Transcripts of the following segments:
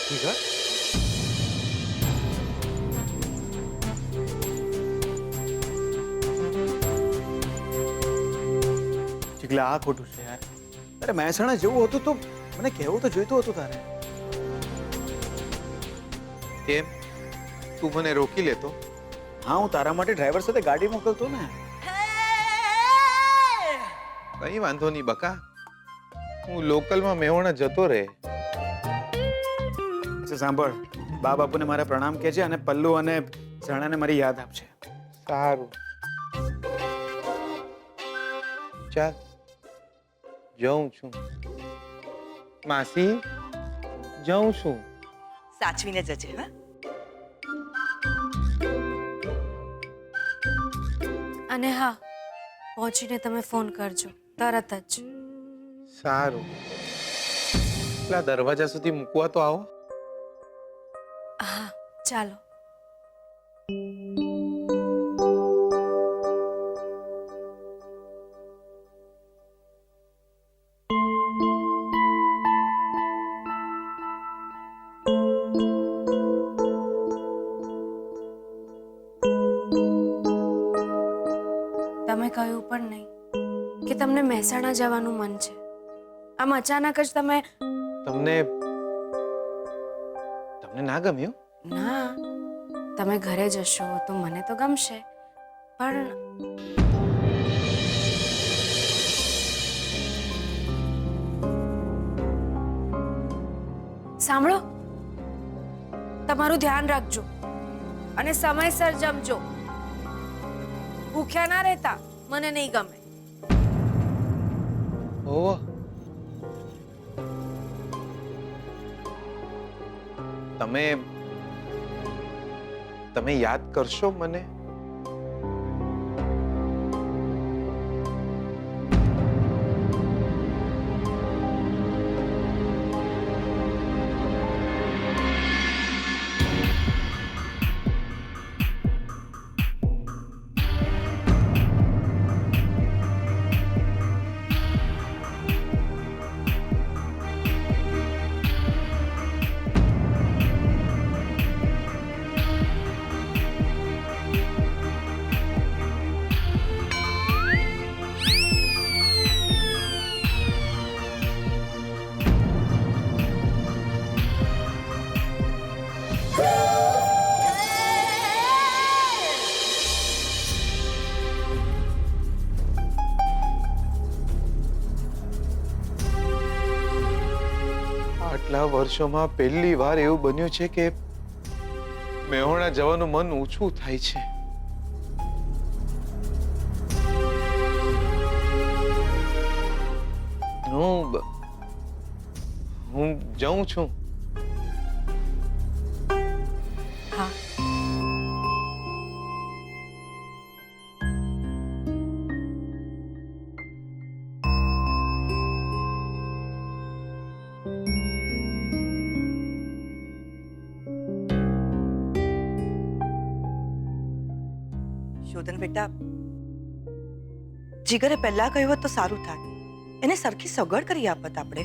જીગર, ચીગલા આ ખોટું છે યાર. અરે મહેસાણા જેવું હતું તો મને કહેવું તો જોઈતું હતું તારે. કેમ તું મને રોકી લેતો? હા, હું તારા માટે ડ્રાઈવર સાથે ગાડી મોકલતો ને. કઈ વાંધો નહીં બકા, હું લોકલમાં મેહોણા જતો રહે. અચ્છા સાંભળ, બા બાપુને મારા પ્રણામ કહેજે અને પલ્લુ અને ઝરણાને મારી યાદ આપજે. સારું, ચાલ જાઉં છું. માસી, જાઉં છું. સાચવીને જજે. હા, અને હા, પહોંચીને તમે ફોન કરજો તરત જ. સારું, પેલા દરવાજા સુધી મૂકવા તો આવો. હા ચાલો. તમે કહ્યું પણ નહીં કે તમને મહેસાણા જવાનું મન છે. આમ અચાનક જ તમે. તમને તમને ના ગમ્યું? ના, તમે ઘરે જશો તો મને તો ગમશે, પણ સાંભળો, તમારું ધ્યાન રાખજો અને સમયસર જમજો. ભૂખ્યા ના રહેતા, મને નહીં ગમે. ઓહ, તમે તમે યાદ કરશો મને? આટલા વર્ષોમાં પહેલી વાર એવું બન્યું છે કે મેહોણા જવાનું મન ઊંચું થાય છે. હું જાઉં છું. હા. શોધન બેટા, જીગરે પહેલા કહ્યું હોત તો સારું થાત. એને સરખી સગવડ કરી આપત આપણે.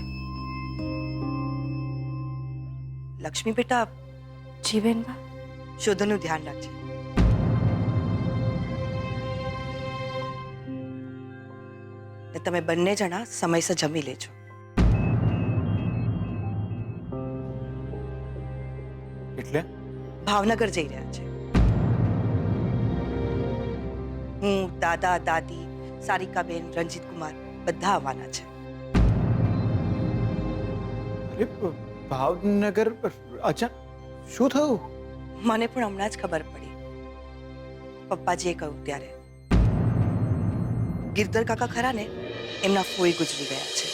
લક્ષ્મી બેટા, જીવેનબા, શોધનનું ધ્યાન રાખજે. ને તમે બંને જણા સમયસર જમી લેજો. એટલે ભાવનગર જઈ રહ્યા છે. હું, દાદા, દાદી, સારિકાબેન, રંજીત કુમાર બધા આવવાના છે. અરે ભાવનગર અચ્છા, શું થયું? મને પણ હમણાં જ ખબર પડી. પપ્પાજીએ કહ્યું ત્યારે. ગિરધર કાકા ખરા ને, એમના ફોઈ ગુજરી ગયા છે.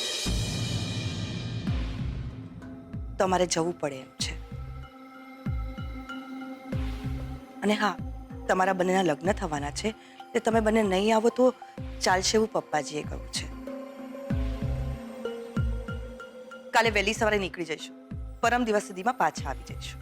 તમારે જવું પડે એમ છે. અને હા, તમારા બંનેના લગ્ન થવાના છે, એટલે તમે બંને નહીં આવો તો ચાલશે એવું પપ્પાજીએ કહ્યું છે. કાલે વહેલી સવારે નીકળી જઈશું. પરમ દિવસ સુધીમાં પાછા આવી જઈશું.